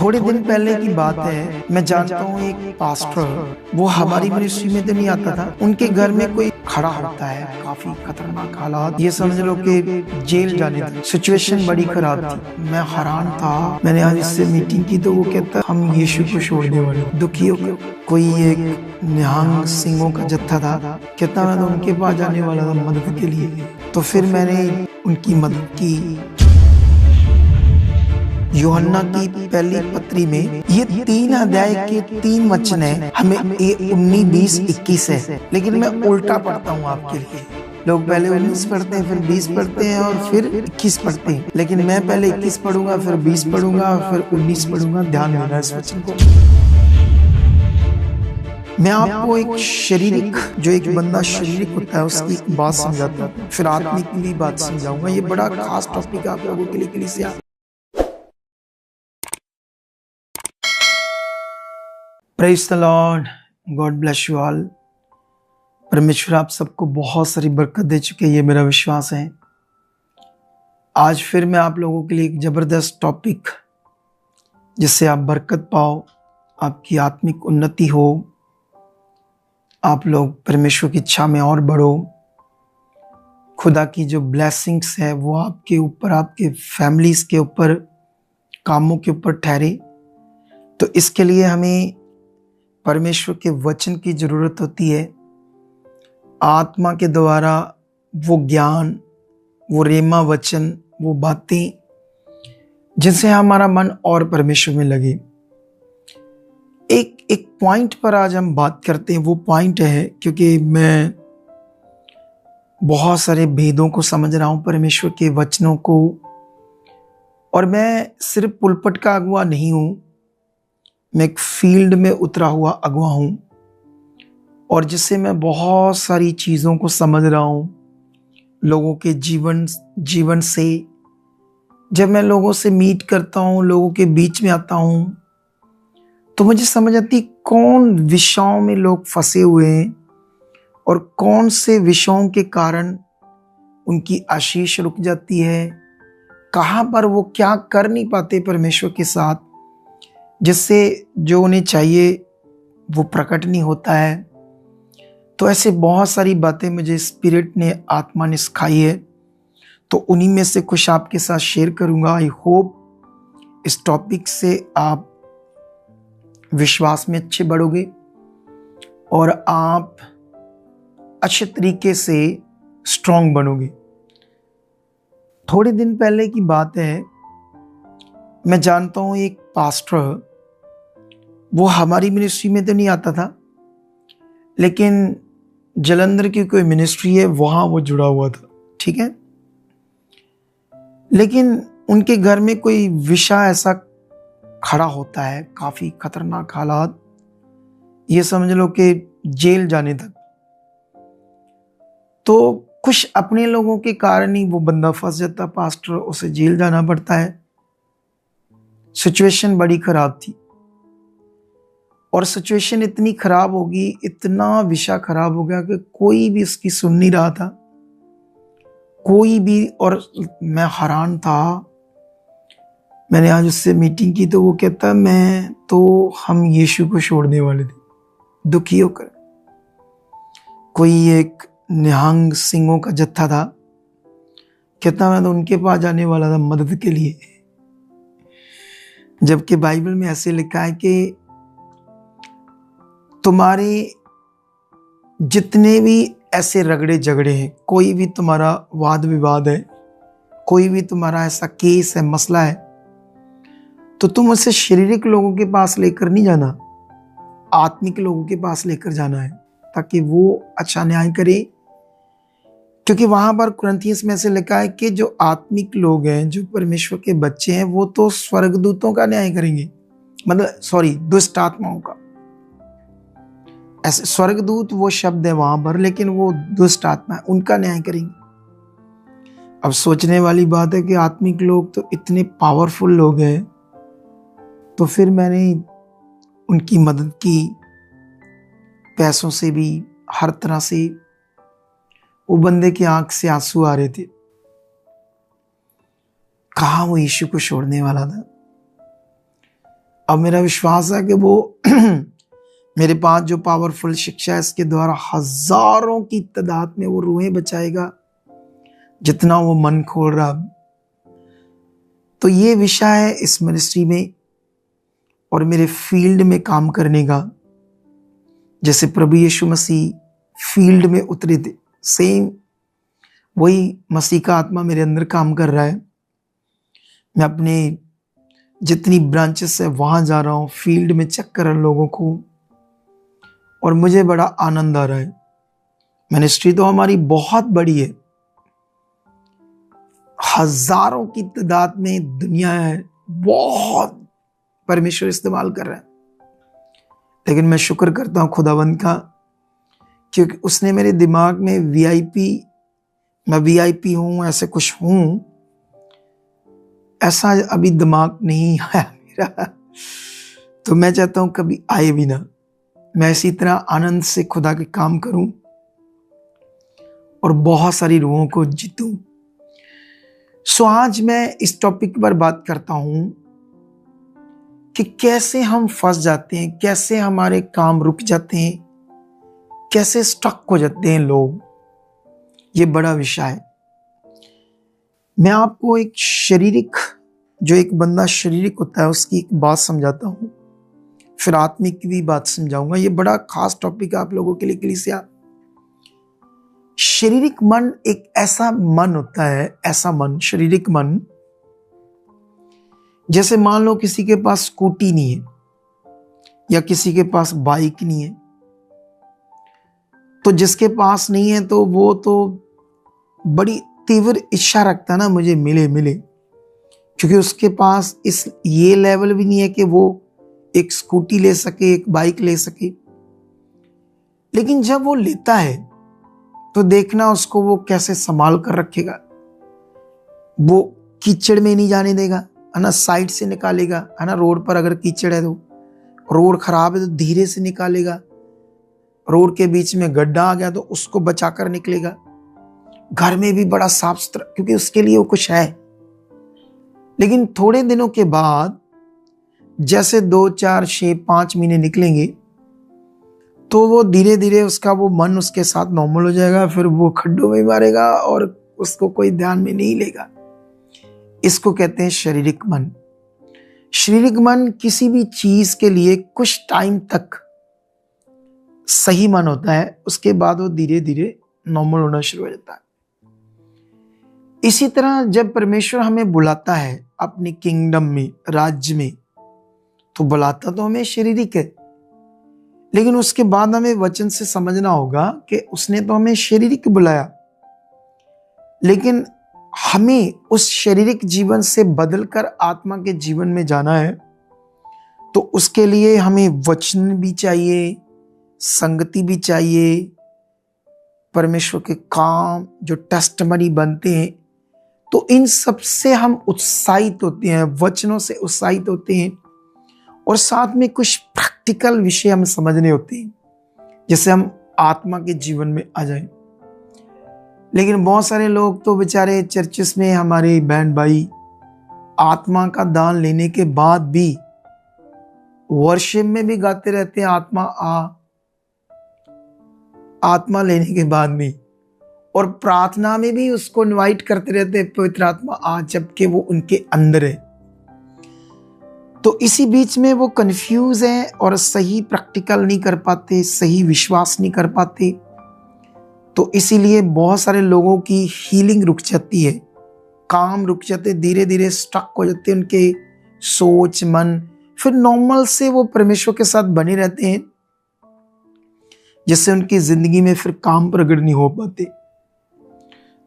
थोड़े दिन पहले की बात है, मैं जानता हूँ एक पास्टर, वो हमारी मिनिस्ट्री में तो नहीं आता था। उनके घर में कोई खड़ा होता है, काफी खतरनाक हालात, ये समझ लो कि जेल जाने तक। सिचुएशन बड़ी खराब थी, मैं हैरान था। मैंने आज इससे मीटिंग की तो वो कहता हम यीशु को छोड़ने वाले दुखियों को। कोई एक निहंग सिंहों का जत्था था, कहता मैं तो उनके पास जाने वाला था मदद के लिए। तो फिर मैंने उनकी मदद की। यूहन्ना की पहली पत्री में ये 3 अध्याय के 3 वचन है, हमें 19, 20, 21 है, लेकिन मैं उल्टा पढ़ता हूँ आपके लिए। लोग पहले 19 पढ़ते हैं, फिर 20 पढ़ते हैं और फिर 21 पढ़ते हैं, लेकिन मैं पहले 21 पढ़ूंगा, फिर 20 पढ़ूंगा, फिर 19 पढ़ूंगा। ध्यान देना इस वचन को। मैं आपको एक शारीरिक, जो एक बंदा शारीरिक होता है उसकी एक बात समझाता हूँ, फिर आत्मिक भी बात समझाऊंगा। ये बड़ा खास टॉपिक आप लोगों के लिए कलीसिया। Praise the Lord, God bless you all. परमेश्वर आप सबको बहुत सारी बरकत दे चुके हैं, ये मेरा विश्वास है। आज फिर मैं आप लोगों के लिए एक ज़बरदस्त टॉपिक, जिससे आप बरकत पाओ, आपकी आत्मिक उन्नति हो, आप लोग परमेश्वर की इच्छा में और बढ़ो, खुदा की जो ब्लेसिंग्स है वो आपके ऊपर, आपके फैमिलीज़ के ऊपर, कामों के ऊपर ठहरे। तो इसके लिए हमें परमेश्वर के वचन की ज़रूरत होती है। आत्मा के द्वारा वो ज्ञान, वो रेमा वचन, वो बातें जिनसे हमारा मन और परमेश्वर में लगे। एक पॉइंट पर आज हम बात करते हैं। वो पॉइंट है, क्योंकि मैं बहुत सारे भेदों को समझ रहा हूँ, परमेश्वर के वचनों को, और मैं सिर्फ पुलपट का अगुआ नहीं हूँ, मैं एक फील्ड में उतरा हुआ अगुआ हूँ, और जिससे मैं बहुत सारी चीज़ों को समझ रहा हूँ। लोगों के जीवन से जब मैं लोगों से मीट करता हूँ, लोगों के बीच में आता हूँ, तो मुझे समझ आती कौन विषयों में लोग फंसे हुए हैं और कौन से विषयों के कारण उनकी आशीष रुक जाती है, कहाँ पर वो क्या कर नहीं पाते परमेश्वर के साथ, जिससे जो उन्हें चाहिए वो प्रकट नहीं होता है। तो ऐसे बहुत सारी बातें मुझे स्पिरिट ने, आत्मा ने सिखाई है, तो उन्हीं में से कुछ आपके साथ शेयर करूंगा। आई होप इस टॉपिक से आप विश्वास में अच्छे बढ़ोगे और आप अच्छे तरीके से स्ट्रांग बनोगे। थोड़े दिन पहले की बात है, मैं जानता हूँ एक पास्टर, वो हमारी मिनिस्ट्री में तो नहीं आता था, लेकिन जलंधर की कोई मिनिस्ट्री है, वहाँ वो जुड़ा हुआ था, ठीक है। लेकिन उनके घर में कोई विषय ऐसा खड़ा होता है, काफ़ी खतरनाक हालात, ये समझ लो कि जेल जाने तक। तो कुछ अपने लोगों के कारण ही वो बंदा फंस जाता, पास्टर, उसे जेल जाना पड़ता है। सिचुएशन बड़ी खराब थी, और सिचुएशन इतनी खराब होगी, इतना विषय खराब हो गया कि कोई भी उसकी सुन नहीं रहा था, कोई भी। और मैं हैरान था। मैंने आज उससे मीटिंग की तो वो कहता मैं तो हम यीशु को छोड़ने वाले थे, दुखी होकर। कोई एक निहंग सिंहों का जत्था था, कहता मैं तो उनके पास जाने वाला था मदद के लिए। जबकि बाइबल में ऐसे लिखा है कि तुम्हारे जितने भी ऐसे रगड़े झगड़े हैं, कोई भी तुम्हारा वाद विवाद है, कोई भी तुम्हारा ऐसा केस है, मसला है, तो तुम उसे शारीरिक लोगों के पास लेकर नहीं जाना, आत्मिक लोगों के पास लेकर जाना है, ताकि वो अच्छा न्याय करे। क्योंकि वहां पर कुरिन्थियंस में ऐसे लिखा है कि जो आत्मिक लोग हैं, जो परमेश्वर के बच्चे हैं, वो तो स्वर्गदूतों का न्याय करेंगे, मतलब दुष्ट आत्माओं का। ऐसे स्वर्गदूत वो शब्द है वहां पर, लेकिन वो दुष्ट आत्मा है, उनका न्याय करेंगे। अब सोचने वाली बात है कि आत्मिक लोग तो इतने पावरफुल लोग हैं। तो फिर मैंने उनकी मदद की, पैसों से भी, हर तरह से। वो बंदे की आंख से आंसू आ रहे थे, कहाँ वो यीशु को छोड़ने वाला था। अब मेरा विश्वास है कि वो मेरे पास जो पावरफुल शिक्षा है इसके द्वारा हजारों की तादाद में वो रूहें बचाएगा, जितना वो मन खोल रहा। तो ये विषय है इस मिनिस्ट्री में और मेरे फील्ड में काम करने का। जैसे प्रभु यीशु मसीह फील्ड में उतरे थे, सेम वही मसीह का आत्मा मेरे अंदर काम कर रहा है। मैं अपने जितनी ब्रांचेस है वहां जा रहा हूं, फील्ड में चेक कर रहा हूं लोगों को, और मुझे बड़ा आनंद आ रहा है। मिनिस्ट्री तो हमारी बहुत बड़ी है, हजारों की तादाद में दुनिया है, बहुत परमेश्वर इस्तेमाल कर रहा है। लेकिन मैं शुक्र करता हूं खुदावंद का, क्योंकि उसने मेरे दिमाग में मैं वीआईपी हूं, ऐसे कुछ हूं, ऐसा अभी दिमाग नहीं आया मेरा। तो मैं चाहता हूं कभी आए भी ना, मैं इसी तरह आनंद से खुदा के काम करूं और बहुत सारी रूहों को जीतूं। सो आज मैं इस टॉपिक पर बात करता हूं कि कैसे हम फंस जाते हैं, कैसे हमारे काम रुक जाते हैं, कैसे स्टक हो जाते हैं लोग। ये बड़ा विषय है। मैं आपको एक शारीरिक, जो एक बंदा शारीरिक होता है उसकी एक बात समझाता हूं, फिर आत्मिक की भी बात समझाऊंगा। ये बड़ा खास टॉपिक है आप लोगों के लिए कलीसिया। शारीरिक मन एक ऐसा मन होता है, ऐसा मन, शारीरिक मन, जैसे मान लो किसी के पास स्कूटी नहीं है या किसी के पास बाइक नहीं है, तो जिसके पास नहीं है तो वो तो बड़ी तीव्र इच्छा रखता ना, मुझे मिले मिले, क्योंकि उसके पास ये लेवल भी नहीं है कि वो एक स्कूटी ले सके, एक बाइक ले सके। लेकिन जब वो लेता है तो देखना उसको वो कैसे संभाल कर रखेगा। वो कीचड़ में नहीं जाने देगा, है ना, साइड से निकालेगा, है ना। रोड पर अगर कीचड़ है तो, रोड खराब है तो धीरे से निकालेगा, रोड के बीच में गड्ढा आ गया तो उसको बचाकर निकलेगा। घर में भी बड़ा साफ सुथरा, क्योंकि उसके लिए वो कुछ है। लेकिन थोड़े दिनों के बाद जैसे 2, 4, 6, 5 महीने निकलेंगे तो वो धीरे धीरे उसका वो मन उसके साथ नॉर्मल हो जाएगा, फिर वो खड्डों में मारेगा और उसको कोई ध्यान में नहीं लेगा। इसको कहते हैं शारीरिक मन। शारीरिक मन किसी भी चीज के लिए कुछ टाइम तक सही मन होता है, उसके बाद वो धीरे धीरे नॉर्मल होना शुरू हो जाता है। इसी तरह जब परमेश्वर हमें बुलाता है अपने किंगडम में, राज्य में, तो बुलाता तो हमें शारीरिक है, लेकिन उसके बाद हमें वचन से समझना होगा कि उसने तो हमें शारीरिक बुलाया, लेकिन हमें उस शारीरिक जीवन से बदलकर आत्मा के जीवन में जाना है। तो उसके लिए हमें वचन भी चाहिए, संगति भी चाहिए, परमेश्वर के काम जो टेस्टमनी बनते हैं, तो इन सब से हम उत्साहित होते हैं, वचनों से उत्साहित होते हैं, और साथ में कुछ प्रैक्टिकल विषय हमें समझने होते हैं, जैसे हम आत्मा के जीवन में आ जाएं। लेकिन बहुत सारे लोग तो बेचारे चर्चिस में, हमारे बहन भाई, आत्मा का दान लेने के बाद भी वर्शिप में भी गाते रहते हैं आत्मा आ, आत्मा लेने के बाद भी, और प्रार्थना में भी उसको इनवाइट करते रहते हैं, पवित्र आत्मा आ, जबकि वो उनके अंदर है। तो इसी बीच में वो कंफ्यूज हैं और सही प्रैक्टिकल नहीं कर पाते, सही विश्वास नहीं कर पाते। तो इसीलिए बहुत सारे लोगों की हीलिंग रुक जाती है, काम रुक जाते, धीरे धीरे स्टक हो जाते हैं उनके सोच, मन। फिर नॉर्मल से वो परमेश्वर के साथ बने रहते हैं, जिससे उनकी जिंदगी में फिर काम प्रकट नहीं हो पाते।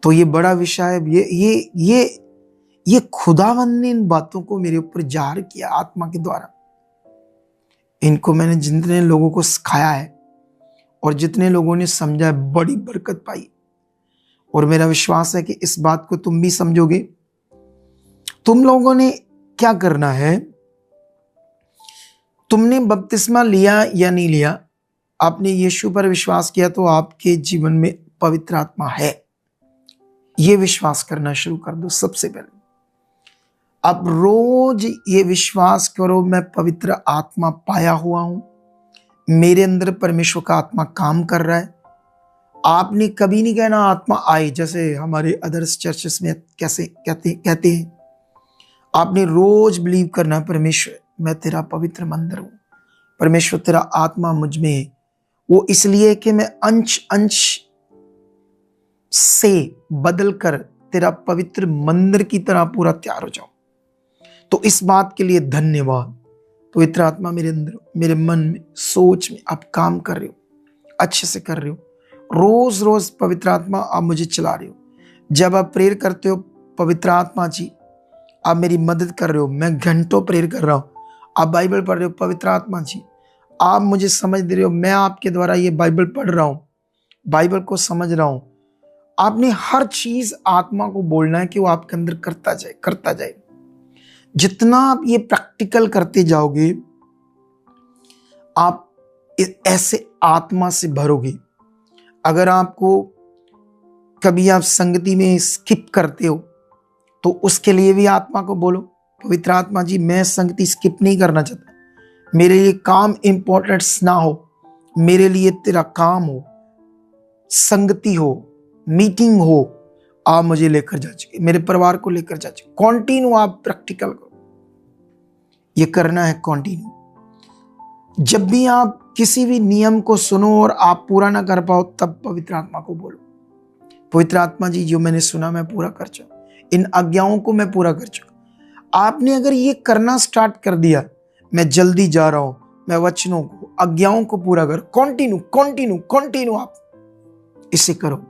तो ये बड़ा विषय है। ये खुदावंद ने इन बातों को मेरे ऊपर जाहिर किया आत्मा के द्वारा। इनको मैंने जितने लोगों को सिखाया है और जितने लोगों ने समझा है, बड़ी बरकत पाई। और मेरा विश्वास है कि इस बात को तुम भी समझोगे। तुम लोगों ने क्या करना है, तुमने बपतिस्मा लिया या नहीं लिया, आपने यीशु पर विश्वास किया तो आपके जीवन में पवित्र आत्मा है, ये विश्वास करना शुरू कर दो। सबसे पहले अब रोज ये विश्वास करो, मैं पवित्र आत्मा पाया हुआ हूं, मेरे अंदर परमेश्वर का आत्मा काम कर रहा है। आपने कभी नहीं कहना आत्मा आई, जैसे हमारे अदर्स चर्चेस में कैसे कहते हैं। आपने रोज बिलीव करना, परमेश्वर मैं तेरा पवित्र मंदिर हूं, परमेश्वर तेरा आत्मा मुझ में है। वो इसलिए कि मैं अंश अंश से बदल कर तेरा पवित्र मंदिर की तरह पूरा तैयार हो जाऊं। तो इस बात के लिए धन्यवाद। पवित्र आत्मा मेरे अंदर, मेरे मन में, सोच में आप काम कर रहे हो, अच्छे से कर रहे हो। रोज रोज पवित्र आत्मा आप मुझे चला रहे हो। जब आप प्रेयर करते हो, पवित्र आत्मा जी आप मेरी मदद कर रहे हो। मैं घंटों प्रेयर कर रहा हूं, आप बाइबल पढ़ रहे हो, पवित्र आत्मा जी आप मुझे समझ दे रहे हो। मैं आपके द्वारा ये बाइबल पढ़ रहा हूं, बाइबल को समझ रहा हूं। आपने हर चीज आत्मा को बोलना है कि वो आपके अंदर करता जाए, करता जाए। जितना आप ये प्रैक्टिकल करते जाओगे, आप ऐसे आत्मा से भरोगे। अगर आपको कभी आप संगति में स्किप करते हो, तो उसके लिए भी आत्मा को बोलो, पवित्र आत्मा जी मैं संगति स्किप नहीं करना चाहता, मेरे लिए काम इंपॉर्टेंट्स ना हो, मेरे लिए तेरा काम हो, संगति हो, मीटिंग हो, आप मुझे लेकर जा चुके, मेरे परिवार को लेकर जा चुके। कॉन्टिन्यू आप प्रैक्टिकल करो, ये करना है कॉन्टिन्यू। जब भी आप किसी भी नियम को सुनो और आप पूरा ना कर पाओ, तब पवित्र आत्मा को बोलो, पवित्र आत्मा जी जो मैंने सुना मैं पूरा कर चुका, इन आज्ञाओं को मैं पूरा कर चुका। आपने अगर ये करना स्टार्ट कर दिया, मैं जल्दी जा रहा हूं, मैं वचनों को, आज्ञाओं को पूरा कर, कॉन्टिन्यू कॉन्टिन्यू कॉन्टिन्यू आप इसे करो।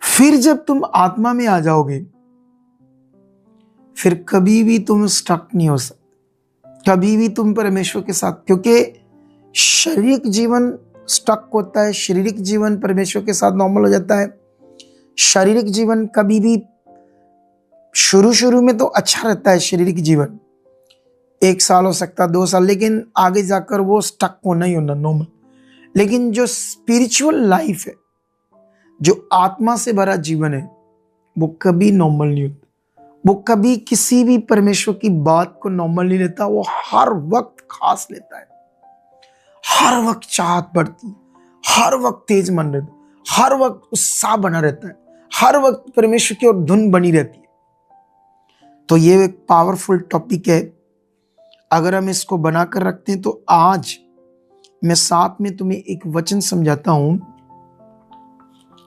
फिर जब तुम आत्मा में आ जाओगे, फिर कभी भी तुम स्टक नहीं हो सकते, कभी भी तुम परमेश्वर के साथ, क्योंकि शारीरिक जीवन स्टक होता है, शारीरिक जीवन परमेश्वर के साथ नॉर्मल हो जाता है। शारीरिक जीवन कभी भी शुरू में तो अच्छा रहता है, शारीरिक जीवन 1 साल हो सकता है, 2 साल, लेकिन आगे जाकर वो स्टक होना ही होना नॉर्मल। लेकिन जो स्पिरिचुअल लाइफ है, जो आत्मा से भरा जीवन है, वो कभी नॉर्मल नहीं होता। वो कभी किसी भी परमेश्वर की बात को नॉर्मल नहीं लेता, वो हर वक्त खास लेता है, हर वक्त चाहत बढ़ती, हर वक्त तेज मन रहता, हर वक्त उत्साह बना रहता है, हर वक्त परमेश्वर की ओर धुन बनी रहती है। तो ये एक पावरफुल टॉपिक है। अगर हम इसको बनाकर रखते हैं, तो आज मैं साथ में तुम्हें एक वचन समझाता हूं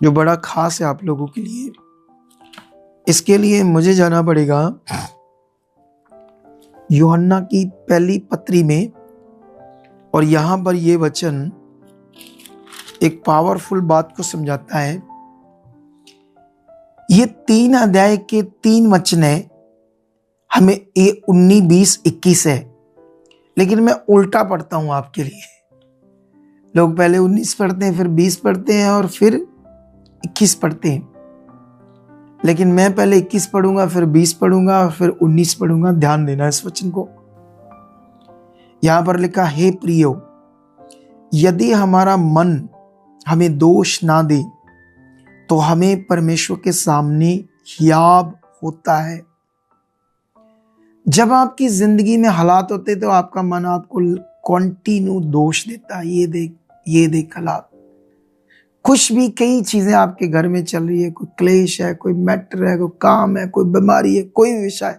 जो बड़ा खास है आप लोगों के लिए। इसके लिए मुझे जाना पड़ेगा यूहन्ना की पहली पत्री में, और यहां पर यह वचन एक पावरफुल बात को समझाता है। ये 3 अध्याय के 3 वचन है, हमें ये 19, 20, 21 है, लेकिन मैं उल्टा पढ़ता हूं आपके लिए। लोग पहले 19 पढ़ते हैं, फिर 20 पढ़ते हैं और फिर 21 पढ़ते हैं, लेकिन मैं पहले 21 पढ़ूंगा, फिर 20 पढ़ूंगा और फिर 19 पढ़ूंगा। ध्यान देना इस वचन को। यहां पर लिखा, हे प्रियो, यदि हमारा मन हमें दोष ना दे तो हमें परमेश्वर के सामने हियाब होता है। जब आपकी जिंदगी में हालात होते तो आपका मन आपको कॉन्टिन्यू दोष देता है, ये देख हालात, कुछ भी, कई चीजें आपके घर में चल रही है, कोई क्लेश है, कोई मैटर है, कोई काम है, कोई बीमारी है, कोई विषय,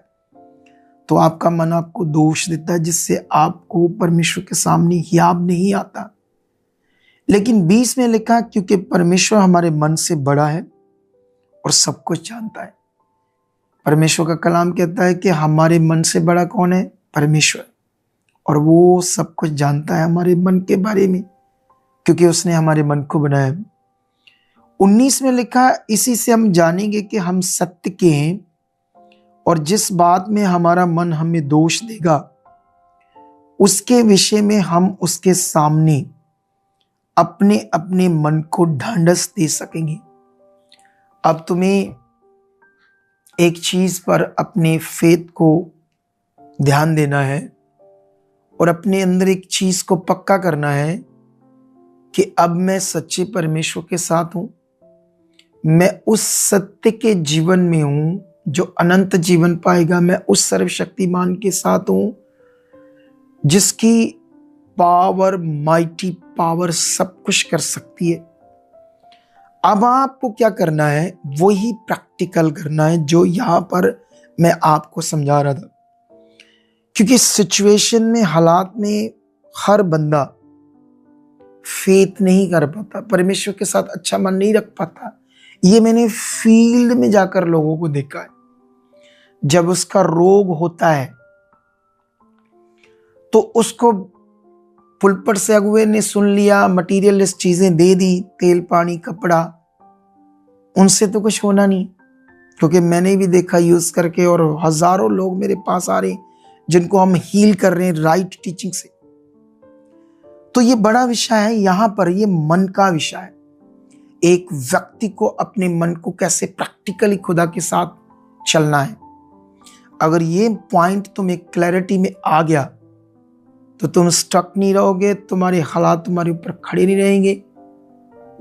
तो आपका मन आपको दोष देता है, जिससे आपको परमेश्वर के सामने हियाब नहीं आता। लेकिन 20 में लिखा, क्योंकि परमेश्वर हमारे मन से बड़ा है और सब कुछ जानता है। परमेश्वर का कलाम कहता है कि हमारे मन से बड़ा कौन है? परमेश्वर, और वो सब कुछ जानता है हमारे मन के बारे में, क्योंकि उसने हमारे मन को बनाया। 19 में लिखा, इसी से हम जानेंगे कि हम सत्य के हैं, और जिस बात में हमारा मन हमें दोष देगा उसके विषय में हम उसके सामने अपने अपने मन को ढांढस दे सकेंगे। अब तुम्हें एक चीज पर अपने फेथ को ध्यान देना है और अपने अंदर एक चीज को पक्का करना है कि अब मैं सच्चे परमेश्वर के साथ हूं, मैं उस सत्य के जीवन में हूं जो अनंत जीवन पाएगा। मैं उस सर्वशक्तिमान के साथ हूं जिसकी पावर, माइटी पावर सब कुछ कर सकती है। अब आपको क्या करना है, वही प्रैक्टिकल करना है जो यहां पर मैं आपको समझा रहा था। क्योंकि सिचुएशन में, हालात में हर बंदा फेथ नहीं कर पाता, परमेश्वर के साथ अच्छा मन नहीं रख पाता। ये मैंने फील्ड में जाकर लोगों को देखा है। जब उसका रोग होता है तो उसको पुलपट से अगुए ने सुन लिया, मटीरियलिस्ट चीजें दे दी, तेल, पानी, कपड़ा, उनसे तो कुछ होना नहीं। क्योंकि मैंने भी देखा यूज करके, और हजारों लोग मेरे पास आ रहे हैं जिनको हम हील कर रहे हैं राइट टीचिंग से। तो ये बड़ा विषय है यहां पर, ये मन का विषय है। एक व्यक्ति को अपने मन को कैसे प्रैक्टिकली खुदा के साथ चलना है। अगर ये पॉइंट तुम्हें क्लैरिटी में आ गया तो तुम स्टक नहीं रहोगे, तुम्हारे हालात तुम्हारे ऊपर खड़े नहीं रहेंगे,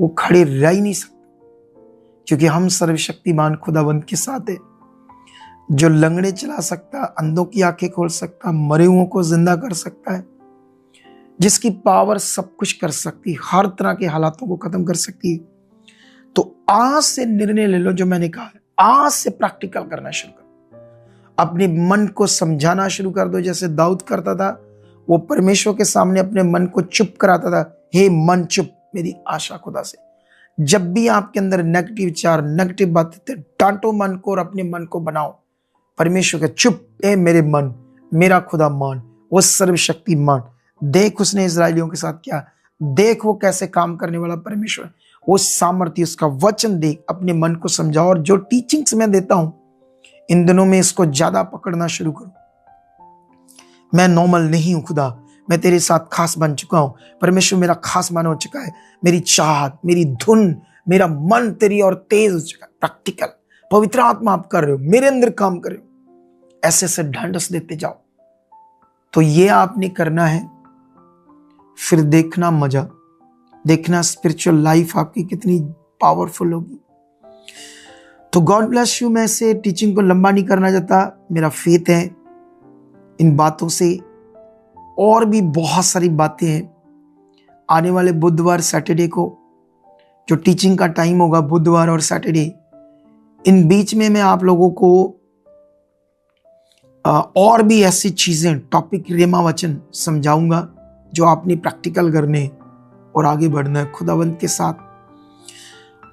वो खड़े रह ही नहीं सकते। क्योंकि हम सर्वशक्तिमान खुदावंत के साथ है, जो लंगड़े चला सकता, अंधों की आंखें खोल सकता, मरे हुओं को जिंदा कर सकता है, जिसकी पावर सब कुछ कर सकती, हर तरह के हालातों को खत्म कर सकती है। तो आज से निर्णय ले लो, जो मैंने कहा है, आज से प्रैक्टिकल करना शुरू करो। अपने मन को समझाना शुरू कर दो, जैसे दाऊद करता था। वो परमेश्वर के सामने अपने मन को चुप कराता था। हे मन चुप, मेरी आशा खुदा से। जब भी आपके अंदर नेगेटिव विचार, नेगेटिव बातें, डांटो मन को और अपने मन को बनाओ परमेश्वर के, चुप ए मेरे मन, मेरा खुदा मान, वो सर्वशक्तिमान। देख उसने इजरायलियों के साथ क्या, देख वो कैसे काम करने वाला परमेश्वर, वो सामर्थ्य, उसका वचन देख, अपने मन को समझाओ। और जो टीचिंग्स मैं देता हूं इन दिनों में, इसको ज्यादा पकड़ना शुरू करो। मैं नॉर्मल नहीं हूं खुदा, मैं तेरे साथ खास बन चुका हूं। परमेश्वर मेरा खास मन हो चुका है। मेरी चाहत, मेरी धुन, मेरा मन तेरी और तेज हो चुका है। प्रैक्टिकल पवित्र आत्मा आप कर रहे हो, मेरे अंदर काम कर रहे हो। ऐसे ऐसे ढांढस देते जाओ। तो ये आपने करना है। फिर देखना मजा, देखना स्पिरिचुअल लाइफ आपकी कितनी पावरफुल होगी। तो गॉड ब्लेस यू। मैं इसे टीचिंग को लंबा नहीं करना चाहता। मेरा फेथ है इन बातों से, और भी बहुत सारी बातें हैं। आने वाले बुधवार, सैटरडे को जो टीचिंग का टाइम होगा, बुधवार और सैटरडे, इन बीच में मैं आप लोगों को और भी ऐसी चीजें, टॉपिक, रेमा वचन समझाऊंगा जो आपने प्रैक्टिकल करने और आगे बढ़ना है खुदावंत के साथ।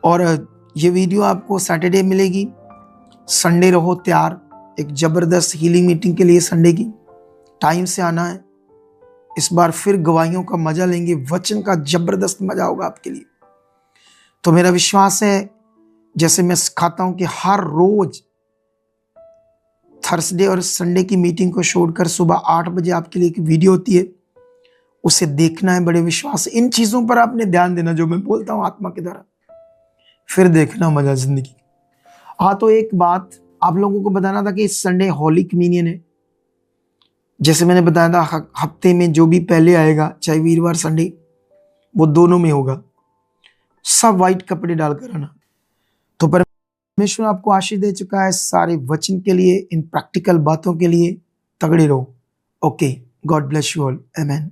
और ये वीडियो आपको सैटरडे मिलेगी। संडे रहो तैयार, एक जबरदस्त हीलिंग मीटिंग के लिए संडे की टाइम से आना है। इस बार फिर गवाहियों का मजा लेंगे, वचन का जबरदस्त मजा होगा आपके लिए। तो मेरा विश्वास है, जैसे मैं सिखाता हूं कि हर रोज थर्सडे और संडे की मीटिंग को छोड़कर सुबह 8 बजे आपके लिए एक वीडियो होती है, उसे देखना है बड़े विश्वास से। इन चीजों पर आपने ध्यान देना जो मैं बोलता हूं आत्मा के द्वारा, फिर देखना मजा जिंदगी। हाँ, तो एक बात आप लोगों को बताना था कि इस संडे होली कम्युनियन है। जैसे मैंने बताया था, हफ्ते में जो भी पहले आएगा, चाहे वीरवार, संडे, वो दोनों में होगा। सब व्हाइट कपड़े डालकर आना। तो परमेश्वर आपको आशीष दे चुका है सारे वचन के लिए, इन प्रैक्टिकल बातों के लिए। तगड़े रहो। Okay, God bless you all, amen.